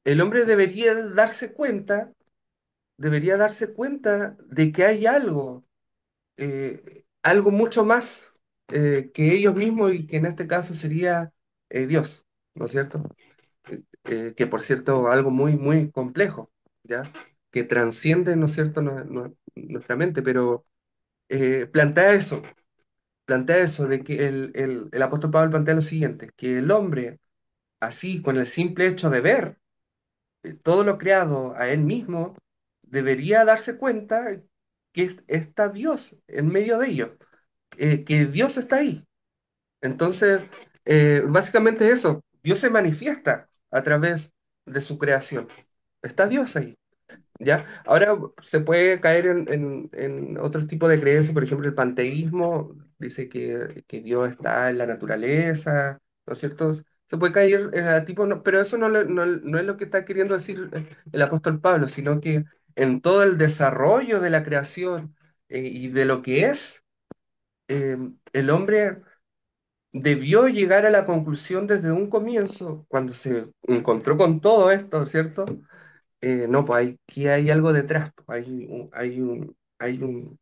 [SPEAKER 2] el hombre debería darse cuenta de que hay algo, algo mucho más que ellos mismos y que en este caso sería Dios, ¿no es cierto? Que por cierto, algo muy, muy complejo, ¿ya? Que transciende, ¿no es cierto?, nuestra mente, pero plantea plantea eso, de que el apóstol Pablo plantea lo siguiente, que el hombre, así, con el simple hecho de ver todo lo creado a él mismo, debería darse cuenta que está Dios en medio de ello, que Dios está ahí. Entonces, básicamente eso, Dios se manifiesta a través de su creación. Está Dios ahí, ¿ya? Ahora se puede caer en otro tipo de creencias, por ejemplo, el panteísmo dice que Dios está en la naturaleza, ¿no es cierto? Se puede caer a tipo, pero eso no es lo que está queriendo decir el apóstol Pablo, sino que en todo el desarrollo de la creación y de lo que es, el hombre debió llegar a la conclusión desde un comienzo, cuando se encontró con todo esto, ¿cierto? No, pues aquí hay algo detrás, pues, hay un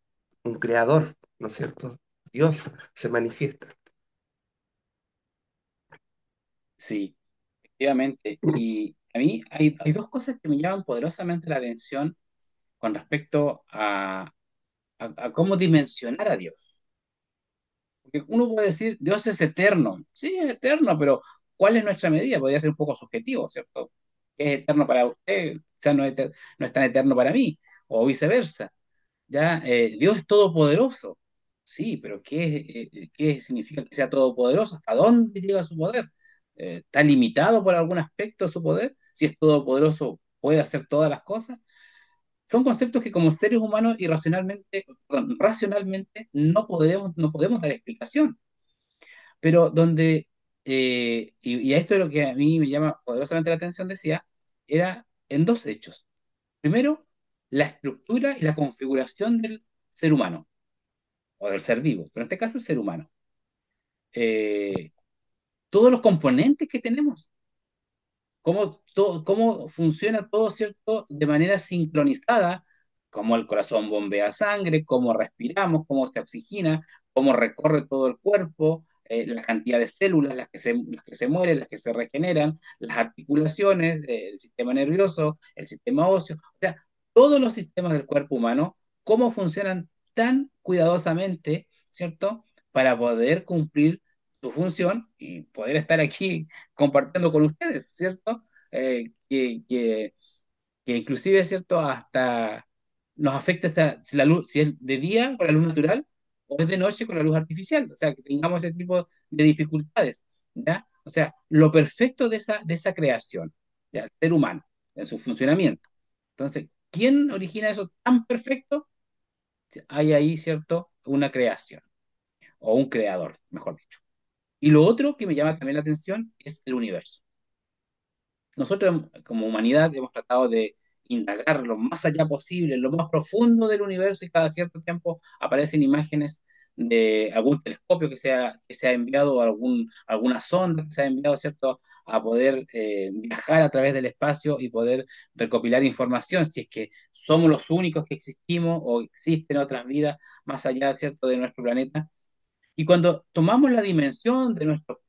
[SPEAKER 2] creador, ¿no es cierto? Dios se manifiesta.
[SPEAKER 1] Sí, efectivamente. Y a mí hay dos cosas que me llaman poderosamente la atención con respecto a cómo dimensionar a Dios. Porque uno puede decir, Dios es eterno. Sí, es eterno, pero ¿cuál es nuestra medida? Podría ser un poco subjetivo, ¿cierto? ¿Qué es eterno para usted? Quizás no es tan eterno para mí, o viceversa. ¿Ya? Dios es todopoderoso. Sí, pero ¿qué significa que sea todopoderoso? ¿Hasta dónde llega su poder? ¿Está limitado por algún aspecto de su poder? Si es todopoderoso, ¿puede hacer todas las cosas? Son conceptos que como seres humanos irracionalmente, perdón, racionalmente no podemos dar explicación, pero donde, y a esto es lo que a mí me llama poderosamente la atención, decía, era en dos hechos. Primero, la estructura y la configuración del ser humano, o del ser vivo, pero en este caso el ser humano. Eh, todos los componentes que tenemos, cómo funciona todo, ¿cierto? De manera sincronizada, cómo el corazón bombea sangre, cómo respiramos, cómo se oxigena, cómo recorre todo el cuerpo, la cantidad de células, las que se mueren, las que se regeneran, las articulaciones, el sistema nervioso, el sistema óseo, o sea, todos los sistemas del cuerpo humano, cómo funcionan tan cuidadosamente, ¿cierto? Para poder cumplir su función y poder estar aquí compartiendo con ustedes, ¿cierto? Eh, que, que, que inclusive, ¿cierto? Hasta nos afecta si la luz, si es de día con la luz natural o es de noche con la luz artificial, o sea, que tengamos ese tipo de dificultades, ¿ya? O sea, lo perfecto de esa creación, ¿ya? El ser humano, en su funcionamiento. Entonces, ¿quién origina eso tan perfecto? Hay ahí, ¿cierto? Una creación, o un creador, mejor dicho. Y lo otro que me llama también la atención es el universo. Nosotros como humanidad hemos tratado de indagar lo más allá posible, lo más profundo del universo y cada cierto tiempo aparecen imágenes de algún telescopio que se ha enviado, o alguna sonda que se ha enviado, ¿cierto?, a poder viajar a través del espacio y poder recopilar información, si es que somos los únicos que existimos o existen otras vidas más allá, ¿cierto?, de nuestro planeta. Y cuando tomamos la dimensión de nuestro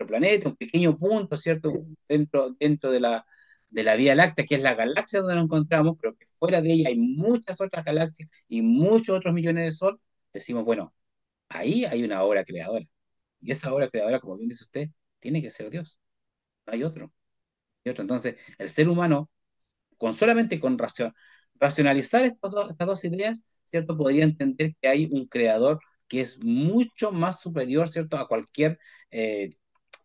[SPEAKER 1] planeta, un pequeño punto, ¿cierto? Dentro de la Vía Láctea, que es la galaxia donde nos encontramos, pero que fuera de ella hay muchas otras galaxias y muchos otros millones de sol, decimos, bueno, ahí hay una obra creadora. Y esa obra creadora, como bien dice usted, tiene que ser Dios. No hay otro. No hay otro. Entonces, el ser humano solamente con racionalizar estas dos ideas, ¿cierto? Podría entender que hay un creador que es mucho más superior, ¿cierto? A cualquier eh,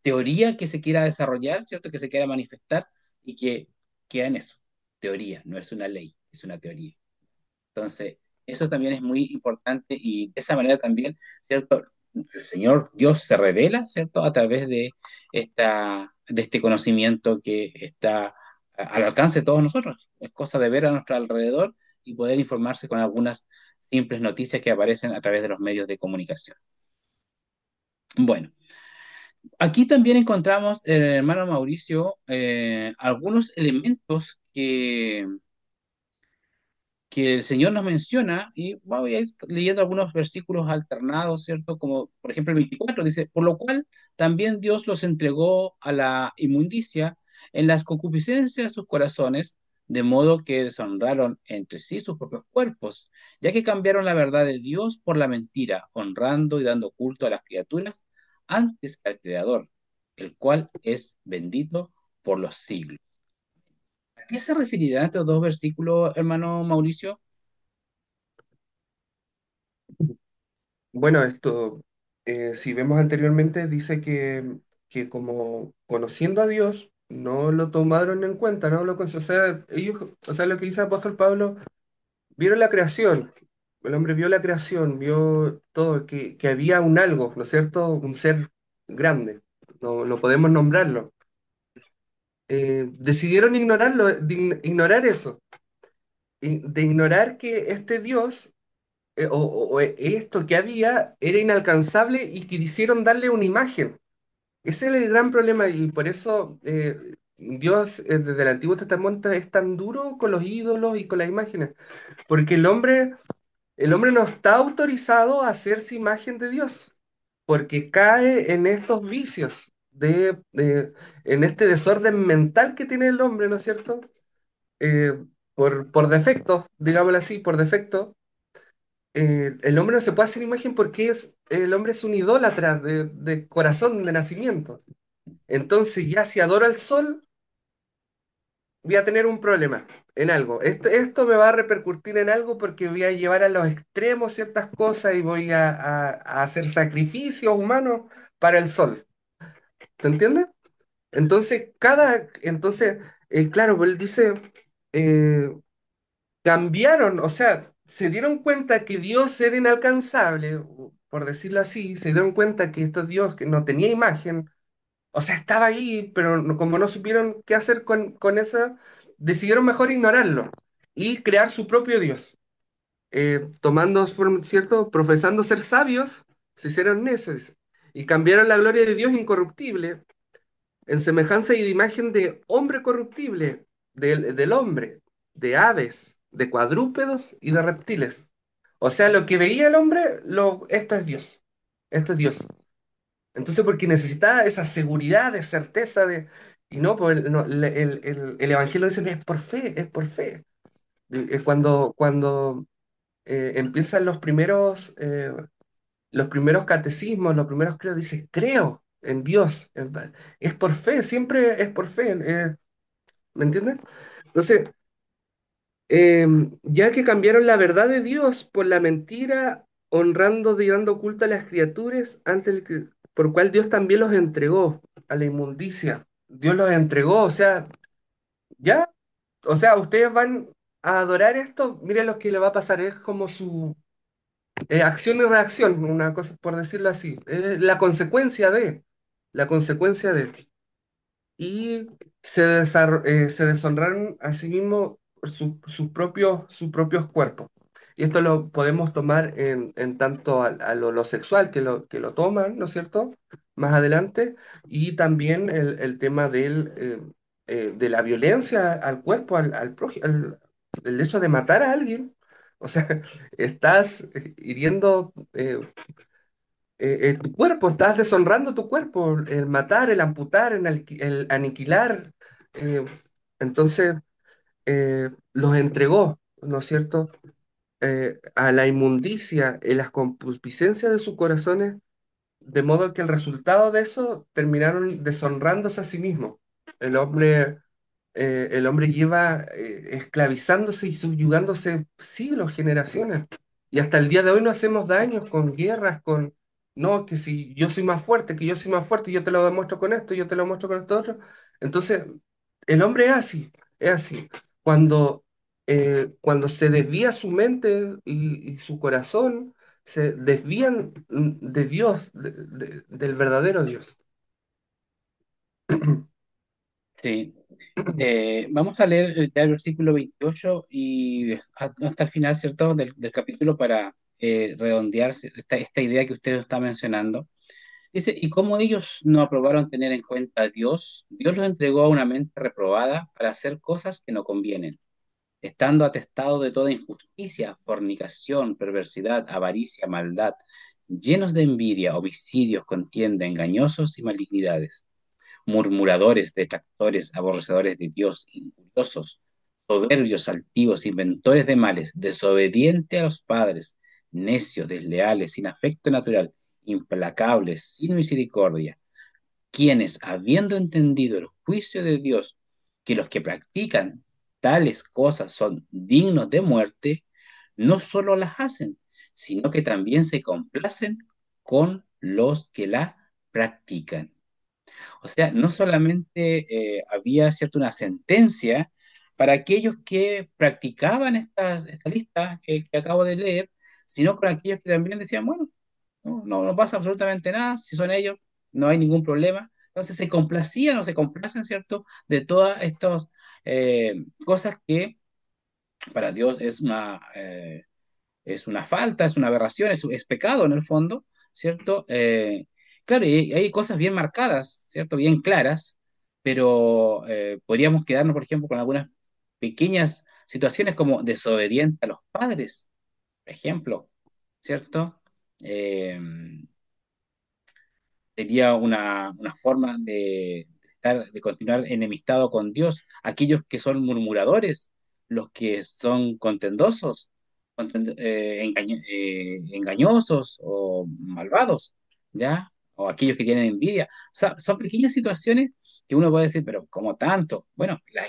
[SPEAKER 1] teoría que se quiera desarrollar, ¿cierto? Que se quiera manifestar y que queda en eso. Teoría, no es una ley, es una teoría. Entonces, eso también es muy importante y de esa manera también, ¿cierto? El Señor Dios se revela, ¿cierto? A través de este conocimiento que está al alcance de todos nosotros. Es cosa de ver a nuestro alrededor y poder informarse con algunas simples noticias que aparecen a través de los medios de comunicación. Bueno, aquí también encontramos, hermano Mauricio, algunos elementos que el Señor nos menciona, y voy a ir leyendo algunos versículos alternados, ¿cierto? Como por ejemplo el 24 dice, por lo cual también Dios los entregó a la inmundicia en las concupiscencias de sus corazones, de modo que deshonraron entre sí sus propios cuerpos, ya que cambiaron la verdad de Dios por la mentira, honrando y dando culto a las criaturas antes que al Creador, el cual es bendito por los siglos. ¿A qué se referirán estos dos versículos, hermano Mauricio?
[SPEAKER 2] Bueno, esto, si vemos anteriormente, dice que como conociendo a Dios, no lo tomaron en cuenta, ¿no? O sea, ellos, o sea, lo que dice el apóstol Pablo, vieron la creación, el hombre vio la creación, vio todo, que había un algo, ¿no es cierto? Un ser grande. no podemos nombrarlo. Decidieron ignorarlo, ignorar eso, de ignorar que este Dios o esto que había era inalcanzable y que quisieron darle una imagen. Ese es el gran problema y por eso Dios desde el Antiguo Testamento es tan duro con los ídolos y con las imágenes, porque el hombre no está autorizado a hacerse imagen de Dios, porque cae en estos vicios, en este desorden mental que tiene el hombre, ¿no es cierto? Eh, por defecto, digámoslo así, por defecto, el hombre no se puede hacer imagen porque el hombre es un idólatra de corazón, de nacimiento. Entonces ya si adoro al sol, voy a tener un problema en algo. Esto me va a repercutir en algo porque voy a llevar a los extremos ciertas cosas y voy a hacer sacrificios humanos para el sol. ¿Te entiendes? Entonces, claro, pues él dice, eh, cambiaron, o sea, se dieron cuenta que Dios era inalcanzable, por decirlo así, se dieron cuenta que este Dios que no tenía imagen, o sea, estaba ahí, pero como no supieron qué hacer con esa, decidieron mejor ignorarlo y crear su propio Dios. ¿Cierto? Profesando ser sabios, se hicieron necios y cambiaron la gloria de Dios incorruptible en semejanza y de imagen de hombre corruptible, del hombre, de aves, de cuadrúpedos y de reptiles. O sea, lo que veía el hombre, esto es Dios. Esto es Dios. Entonces, porque necesitaba esa seguridad, de certeza, y no, pues el Evangelio dice, es por fe, es por fe. Es cuando empiezan los primeros catecismos, los primeros credos, dice, creo en Dios. Es por fe, siempre es por fe. ¿Me entiendes? Entonces, ya que cambiaron la verdad de Dios por la mentira, honrando y dando culto a las criaturas, por cual Dios también los entregó a la inmundicia. Dios los entregó, o sea, ya, o sea, ustedes van a adorar esto, miren lo que le va a pasar, es como su acción y reacción, una cosa por decirlo así, es la consecuencia de. Y se deshonraron a sí mismos por sus propios cuerpos. Y esto lo podemos tomar en tanto a lo sexual que lo toman, ¿no es cierto? Más adelante, y también el tema de la violencia al cuerpo, el hecho de matar a alguien. O sea, estás hiriendo tu cuerpo, estás deshonrando tu cuerpo, el matar, el amputar, el aniquilar. eh, entonces, los entregó, ¿no es cierto?, a la inmundicia y las concupiscencias de sus corazones, de modo que el resultado de eso terminaron deshonrándose a sí mismos. El hombre el hombre lleva esclavizándose y subyugándose siglos, generaciones. Y hasta el día de hoy nos hacemos daños con guerras, no, que si yo soy más fuerte, que yo soy más fuerte, yo te lo demuestro con esto, yo te lo muestro con esto otro. Entonces, el hombre es así, es así. Cuando se desvía su mente y su corazón, se desvían de Dios, del verdadero Dios.
[SPEAKER 1] Sí. Vamos a leer ya el versículo 28 y hasta el final, ¿cierto?, del capítulo para redondear esta idea que usted está mencionando. Dice, y como ellos no aprobaron tener en cuenta a Dios, Dios los entregó a una mente reprobada para hacer cosas que no convienen, estando atestado de toda injusticia, fornicación, perversidad, avaricia, maldad, llenos de envidia, homicidios, contienda, engañosos y malignidades, murmuradores, detractores, aborrecedores de Dios, injuriosos, soberbios, altivos, inventores de males, desobedientes a los padres, necios, desleales, sin afecto natural, implacables, sin misericordia, quienes, habiendo entendido el juicio de Dios, que los que practican tales cosas son dignos de muerte, no solo las hacen, sino que también se complacen con los que la practican. O sea, no solamente había cierto una sentencia para aquellos que practicaban esta lista que acabo de leer, sino con aquellos que también decían, bueno, no pasa absolutamente nada, si son ellos, no hay ningún problema, Entonces se complacían o se complacen, ¿cierto?, de todas estas cosas que para Dios es una falta, es una aberración, es pecado en el fondo, ¿cierto? Claro, y hay cosas bien marcadas, ¿cierto? Bien claras, pero podríamos quedarnos, por ejemplo, con algunas pequeñas situaciones como desobediente a los padres, por ejemplo, ¿cierto? Eh, Sería una forma de continuar enemistado con Dios. Aquellos que son murmuradores, los que son contendosos, engañosos o malvados, ¿ya? O aquellos que tienen envidia. O sea, son pequeñas situaciones que uno puede decir, pero ¿cómo tanto? Bueno, las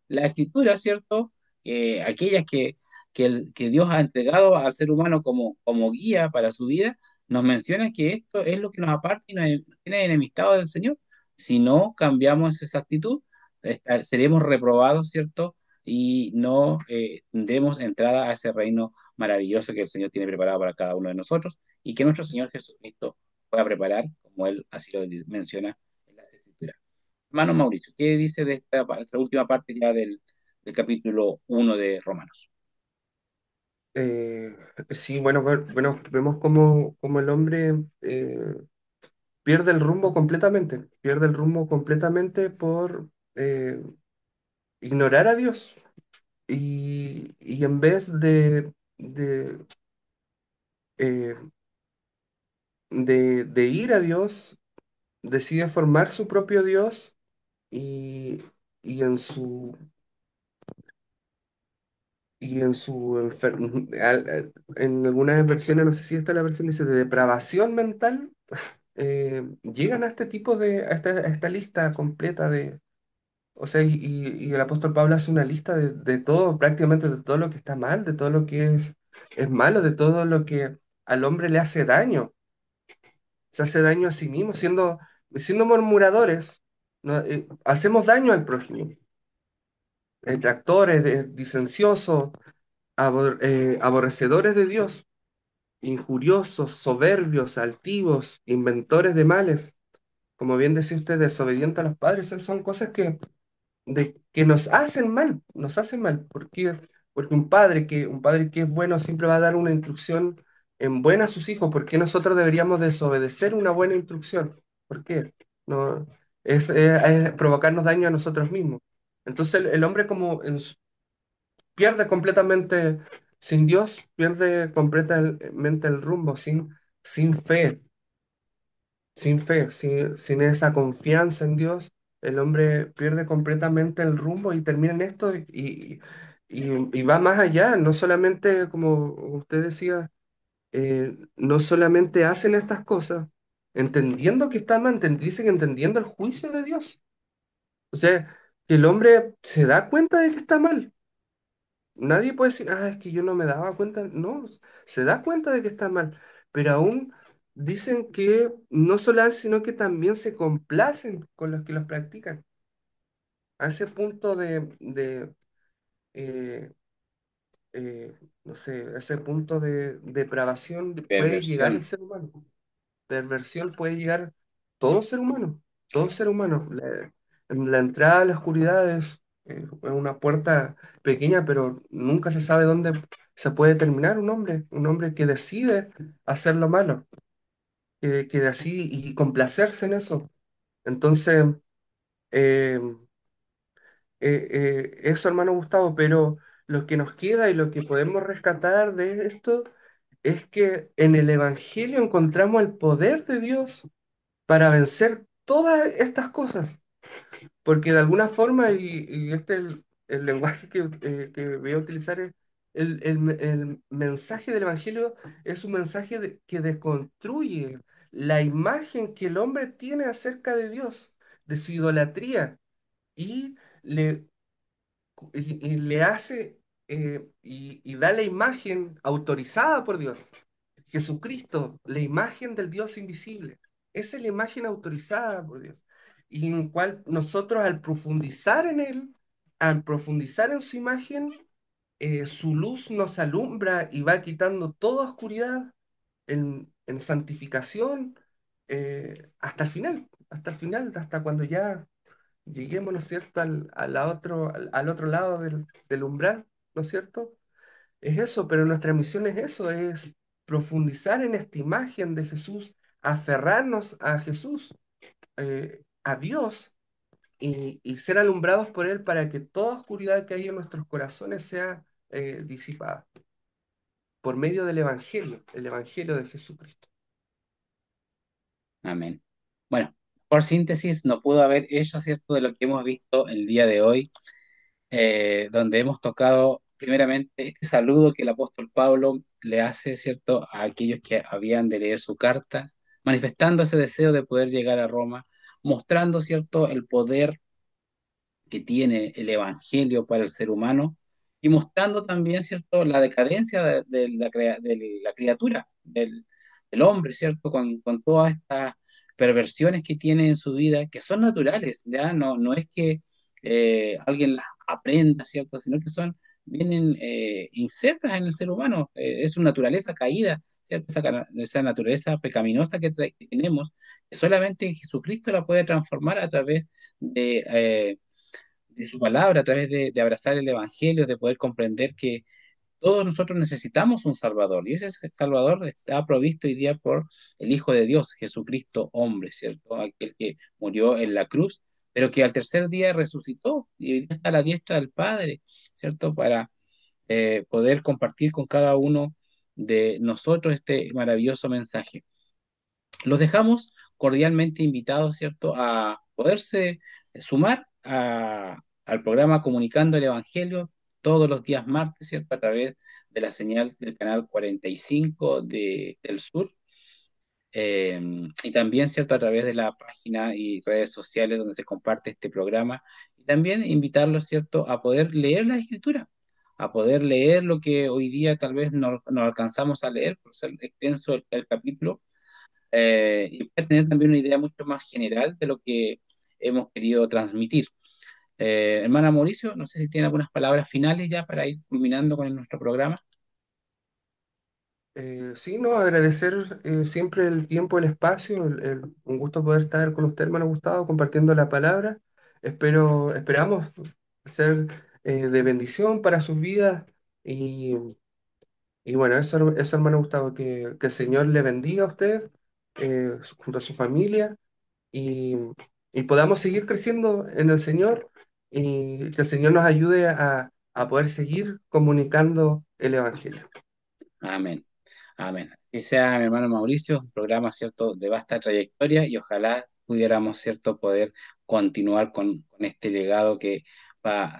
[SPEAKER 1] escrituras, ¿cierto? Aquellas que Dios ha entregado al ser humano como guía para su vida nos menciona que esto es lo que nos aparta y nos tiene enemistado del Señor. Si no cambiamos esa actitud, seremos reprobados, ¿cierto? Y no demos entrada a ese reino maravilloso que el Señor tiene preparado para cada uno de nosotros y que nuestro Señor Jesucristo pueda preparar, como Él así lo menciona en las Escrituras. Hermano Mauricio, ¿qué dice de esta última parte ya del capítulo 1 de Romanos?
[SPEAKER 2] Eh, sí, bueno, bueno, vemos como el hombre pierde el rumbo completamente, pierde el rumbo completamente por ignorar a Dios y en vez eh, de ir a Dios, decide formar su propio Dios y, y en su, y en su en algunas versiones, no sé si esta es la versión, dice de depravación mental, llegan a este tipo a esta lista completa de, o sea, y el apóstol Pablo hace una lista de todo, prácticamente de todo lo que está mal, de todo lo que es malo, de todo lo que al hombre le hace daño, se hace daño a sí mismo, siendo murmuradores, ¿no? Hacemos daño al prójimo, detractores, disenciosos, aborrecedores de Dios, injuriosos, soberbios, altivos, inventores de males, como bien decía usted, desobedientes a los padres, esas son cosas que nos hacen mal, porque un padre que es bueno siempre va a dar una instrucción en buena a sus hijos, ¿por qué nosotros deberíamos desobedecer una buena instrucción? ¿Por qué? No, es provocarnos daño a nosotros mismos. Entonces el hombre pierde completamente, sin Dios, pierde completamente el rumbo, sin fe. Sin fe, sin esa confianza en Dios, el hombre pierde completamente el rumbo y termina en esto y va más allá. No solamente, como usted decía, no solamente hacen estas cosas entendiendo que está mal, dicen entendiendo el juicio de Dios. O sea, que el hombre se da cuenta de que está mal. Nadie puede decir, es que yo no me daba cuenta. No, se da cuenta de que está mal, pero aún dicen que no solo hacen, sino que también se complacen con los que los practican. A ese punto eh, no sé, a ese punto de depravación puede llegar el
[SPEAKER 1] Perversión.
[SPEAKER 2] ser humano. Perversión puede llegar todo ser humano, todo ser humano. En la entrada a la oscuridad es una puerta pequeña, pero nunca se sabe dónde se puede terminar un hombre que decide hacer lo malo, que así y complacerse en eso. Entonces, eh, eso, hermano Gustavo, pero lo que nos queda y lo que podemos rescatar de esto es que en el Evangelio encontramos el poder de Dios para vencer todas estas cosas. Porque de alguna forma, y este es el lenguaje que voy a utilizar, es el mensaje del Evangelio es un mensaje que desconstruye la imagen que el hombre tiene acerca de Dios, de su idolatría, y le, y le hace y da la imagen autorizada por Dios. Jesucristo, la imagen del Dios invisible. Esa es la imagen autorizada por Dios. Y en cual nosotros al profundizar en Él, al profundizar en su imagen, su luz nos alumbra y va quitando toda oscuridad en santificación hasta el final. hasta el final, hasta cuando ya lleguemos, ¿no es cierto?, al otro lado del umbral, ¿no es cierto? Es eso, pero nuestra misión es eso, es profundizar en esta imagen de Jesús, aferrarnos a Jesús, a Dios, y ser alumbrados por Él para que toda oscuridad que hay en nuestros corazones sea disipada por medio del Evangelio, el Evangelio de Jesucristo.
[SPEAKER 1] Amén. Bueno, por síntesis, no pudo haber hecho, ¿cierto?, de lo que hemos visto el día de hoy, donde hemos tocado primeramente este saludo que el apóstol Pablo le hace, ¿cierto?, a aquellos que habían de leer su carta, manifestando ese deseo de poder llegar a Roma, mostrando, ¿cierto?, el poder que tiene el Evangelio para el ser humano y mostrando también, ¿cierto?, la decadencia de la criatura, del hombre, ¿cierto?, con todas estas perversiones que tiene en su vida, que son naturales, ¿ya? No es que alguien las aprenda, ¿cierto?, sino que vienen insertas en el ser humano, es su naturaleza caída, ¿cierto? Esa naturaleza pecaminosa que tenemos, que solamente Jesucristo la puede transformar a través de su palabra, a través de abrazar el Evangelio, de poder comprender que todos nosotros necesitamos un Salvador, y ese Salvador está provisto hoy día por el Hijo de Dios, Jesucristo, hombre, ¿cierto? Aquel que murió en la cruz, pero que al tercer día resucitó y hoy día está a la diestra del Padre, ¿cierto? Para poder compartir con cada uno de nosotros este maravilloso mensaje. Los dejamos cordialmente invitados, ¿cierto?, a poderse sumar al programa Comunicando el Evangelio todos los días martes, ¿cierto?, a través de la señal del canal 45 del Sur, eh, y también, ¿cierto?, a través de la página y redes sociales donde se comparte este programa. Y también invitarlos, ¿cierto?, a poder leer la Escritura, a poder leer lo que hoy día tal vez no alcanzamos a leer por ser extenso el capítulo, y puede tener también una idea mucho más general de lo que hemos querido transmitir. Hermana Mauricio, no sé si tiene algunas palabras finales ya para ir culminando con nuestro programa.
[SPEAKER 2] Sí, no, agradecer siempre el tiempo, el espacio, un gusto poder estar con usted, hermano Gustavo, compartiendo la palabra. Esperamos ser de bendición para sus vidas y, y bueno, eso, hermano Gustavo, que el Señor le bendiga a usted junto a su familia y, y podamos seguir creciendo en el Señor y que el Señor nos ayude a poder seguir comunicando el Evangelio.
[SPEAKER 1] Amén. Amén. Que sea, mi hermano Mauricio, un programa, ¿cierto?, de vasta trayectoria y ojalá pudiéramos, ¿cierto?, poder continuar con este legado que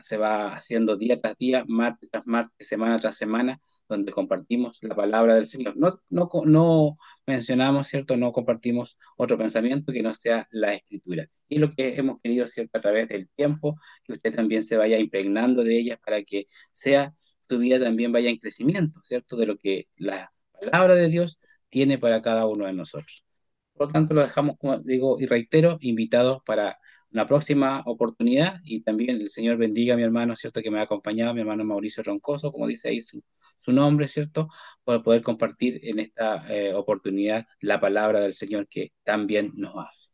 [SPEAKER 1] se va haciendo día tras día, martes tras martes, semana tras semana, donde compartimos la palabra del Señor. No mencionamos, ¿cierto?, no compartimos otro pensamiento que no sea la Escritura. Y lo que hemos querido, ¿cierto?, a través del tiempo, que usted también se vaya impregnando de ellas para que sea su vida también vaya en crecimiento, ¿cierto?, de lo que la palabra de Dios tiene para cada uno de nosotros. Por lo tanto, lo dejamos, como digo y reitero, invitados para una próxima oportunidad y también el Señor bendiga a mi hermano, ¿cierto?, que me ha acompañado, mi hermano Mauricio Roncoso, como dice ahí su nombre, ¿cierto?, para poder compartir en esta oportunidad la palabra del Señor que también nos hace.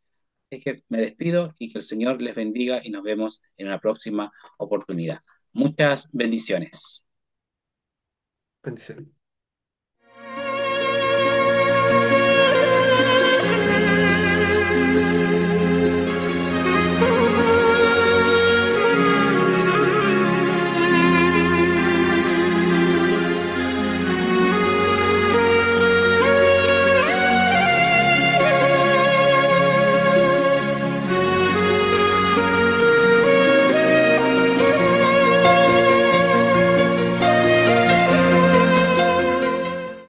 [SPEAKER 1] Es que me despido y que el Señor les bendiga y nos vemos en una próxima oportunidad. Muchas bendiciones.
[SPEAKER 2] Bendiciones.